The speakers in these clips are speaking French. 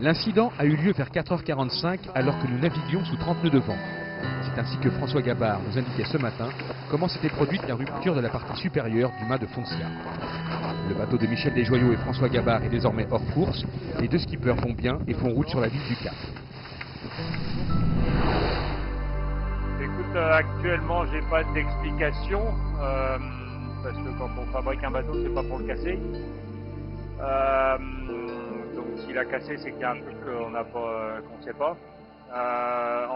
L'incident a eu lieu vers 4h45 alors que nous naviguions sous 30 nœuds de vent. C'est ainsi que François Gabard nous indiquait ce matin comment s'était produite la rupture de la partie supérieure du mât de Foncia. Le bateau de Michel Desjoyaux et François Gabard est désormais hors course. Les deux skippers vont bien et font route sur la ville du Cap. Écoute, actuellement, j'ai pas d'explication parce que quand on fabrique un bateau, c'est pas pour le casser. Donc s'il a cassé, c'est qu'il y a un truc qu'on ne sait pas.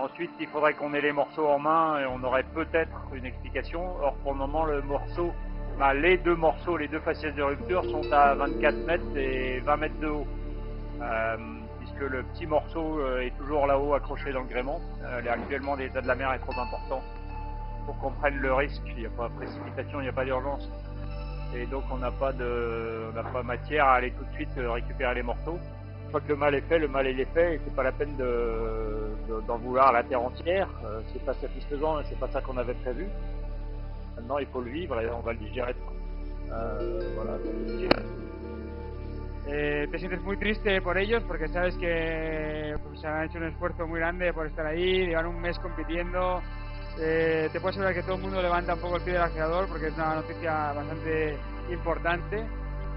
Ensuite, il faudrait qu'on ait les morceaux en main et on aurait peut-être une explication. Or, pour le moment, les deux morceaux, les deux faciès de rupture sont à 24 mètres et 20 mètres de haut. Puisque le petit morceau est toujours là-haut accroché dans le gréement. Actuellement, l'état de la mer est trop important pour qu'on prenne le risque. Il n'y a pas de précipitation, il n'y a pas d'urgence. Et donc on n'a pas matière à aller tout de suite récupérer les morceaux. Une fois que le mal est fait, le mal il est fait et c'est pas la peine d'en vouloir la terre entière. C'est pas satisfaisant, c'est pas ça qu'on avait prévu. Maintenant il faut le vivre et on va le digérer. Voilà. Te sientes muy triste por ellos porque sabes que pues, han hecho un esfuerzo muy grande por estar ahí, llevan un mes compitiendo. Te puedo asegurar que todo el mundo levanta un poco el pie del acelerador porque es una noticia bastante importante.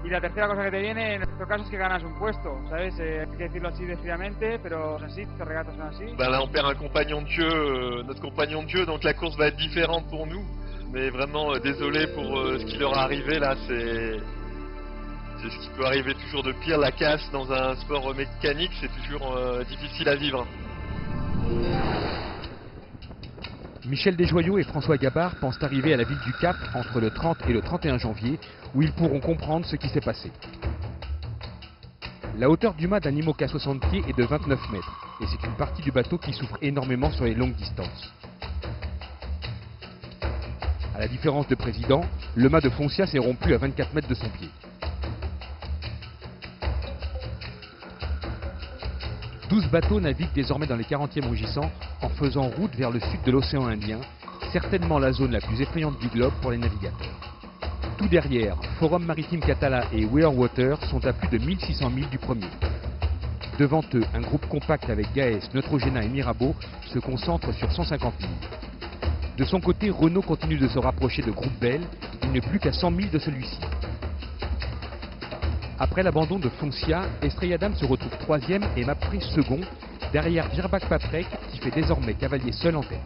Y la tercera cosa que te viene en nuestro caso es que ganas un puesto, ¿sabes? Hay que decirlo así decididamente, pero es así, estas regatas son así. Ben là on perd un compagnon de jeu, notre compagnon de jeu, donc la course va être différente pour nous. Mais vraiment désolé pour ce qui leur est arrivé là, c'est ce qui peut arriver toujours de pire. La casse dans un sport mécanique, c'est toujours difficile à vivre. Michel Desjoyaux et François Gabard pensent arriver à la ville du Cap entre le 30 et le 31 janvier, où ils pourront comprendre ce qui s'est passé. La hauteur du mât d'un IMOCA 60 pieds est de 29 mètres, et c'est une partie du bateau qui souffre énormément sur les longues distances. À la différence de président, le mât de Foncia s'est rompu à 24 mètres de son pied. 12 bateaux naviguent désormais dans les 40e rugissants en faisant route vers le sud de l'océan Indien, certainement la zone la plus effrayante du globe pour les navigateurs. Tout derrière, Forum Maritime Catala et Weir Water sont à plus de 1600 milles du premier. Devant eux, un groupe compact avec Gaes, Neutrogena et Mirabeau se concentre sur 150 milles. De son côté, Renault continue de se rapprocher de Groupe Bell, il n'est plus qu'à 100 milles de celui-ci. Après l'abandon de Foncia, Estrella Damm se retrouve troisième et Mapfre second, derrière Virbac Paprec qui fait désormais cavalier seul en tête.